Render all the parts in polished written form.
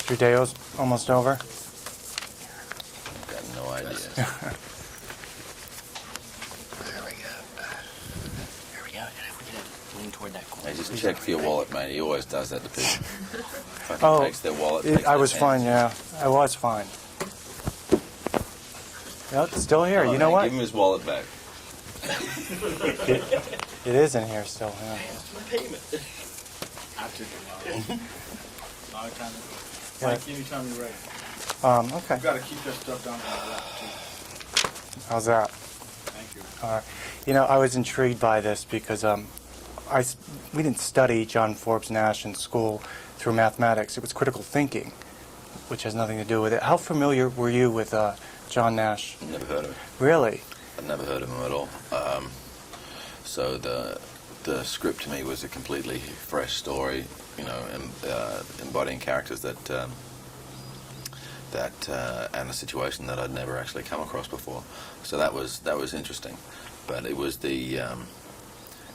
Your day's almost over? I've got no idea. There we go. There we go. And if we could lean toward that corner. Hey, just check for your wallet, mate. He always does that to people. Fucking Oh, takes their wallet. I was fine, yeah. I was fine. No, it's still here. You know what? Give him his wallet back. It is in here still, yeah. My payment. I took it out. Yeah. Mike, anytime you're ready. Okay. You gotta keep that stuff down on the lap too. How's that? Thank you. All right. You know, I was intrigued by this because we didn't study John Forbes Nash in school through mathematics. It was critical thinking, which has nothing to do with it. How familiar were you with John Nash? Never heard of him. Really? I'd never heard of him at all. So the script to me was a completely fresh story, you know, embodying characters that and a situation that I'd never actually come across before. So that was interesting, but it was the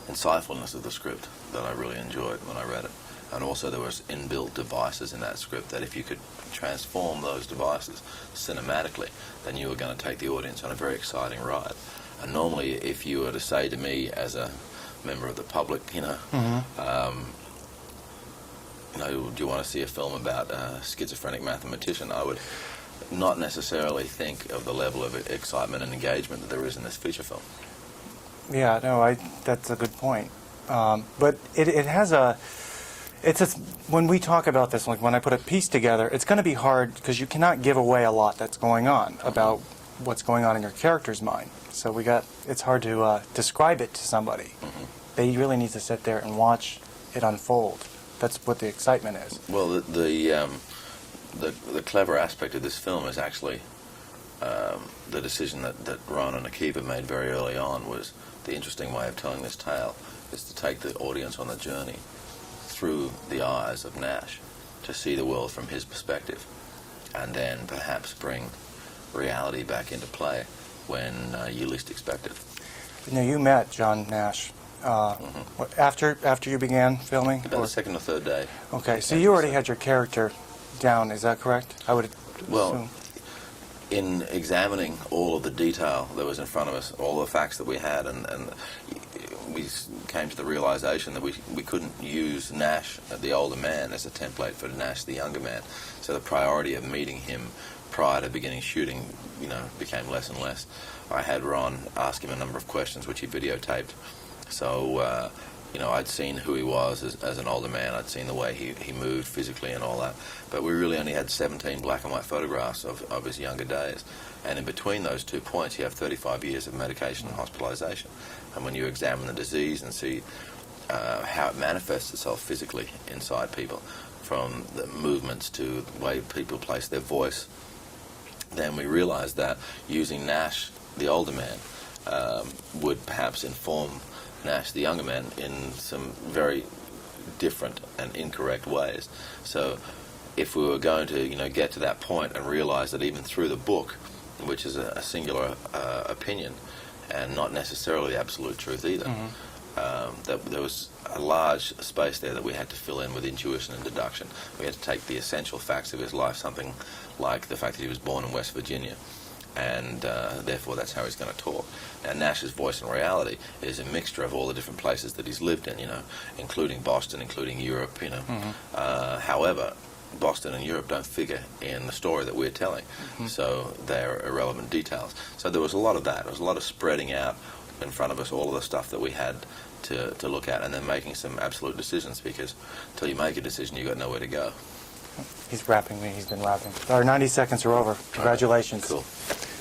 insightfulness of the script that I really enjoyed when I read it, and also there was inbuilt devices in that script that if you could transform those devices cinematically, then you were going to take the audience on a very exciting ride. And normally, if you were to say to me as a member of the public, you know, do you want to see a film about a schizophrenic mathematician? I would not necessarily think of the level of excitement and engagement that there is in this feature film. Yeah, no, that's a good point. But it has when we talk about this, like when I put a piece together, it's going to be hard because you cannot give away a lot that's going on about what's going on in your character's mind. So it's hard to describe it to somebody. They really need to sit there and watch it unfold. That's what the excitement is. Well, the clever aspect of this film is actually the decision that Ron and Akiva made very early on was the interesting way of telling this tale is to take the audience on a journey through the eyes of Nash to see the world from his perspective, and then perhaps bring reality back into play when you least expect it. Now, you met John Nash after you began filming? About the second or third day. Okay, so you already had your character down, is that correct? I would assume. In examining all of the detail that was in front of us, all the facts that we had, and we came to the realization that we couldn't use Nash, the older man, as a template for Nash, the younger man. So the priority of meeting him prior to beginning shooting, you know, became less and less. I had Ron ask him a number of questions, which he videotaped. So, you know, I'd seen who he was as an older man. I'd seen the way he moved physically and all that. But we really only had 17 black and white photographs of his younger days. And in between those 2 points, you have 35 years of medication and hospitalization. And when you examine the disease and see how it manifests itself physically inside people, from the movements to the way people place their voice, then we realized that using Nash, the older man, would perhaps inform Nash, the younger man, in some very different and incorrect ways. So if we were going to, you know, get to that point and realize that even through the book, which is a singular opinion and not necessarily the absolute truth either, that there was a large space there that we had to fill in with intuition and deduction. We had to take the essential facts of his life, something like the fact that he was born in West Virginia, and therefore that's how he's going to talk. Now, Nash's voice in reality is a mixture of all the different places that he's lived in, you know, including Boston, including Europe, you know. However, Boston and Europe don't figure in the story that we're telling, so they're irrelevant details. So there was a lot of that. There was a lot of spreading out in front of us all of the stuff that we had to look at, and then making some absolute decisions, because until you make a decision, you've got nowhere to go. He's rapping me. He's been rapping. Our 90 seconds are over. Congratulations. Cool.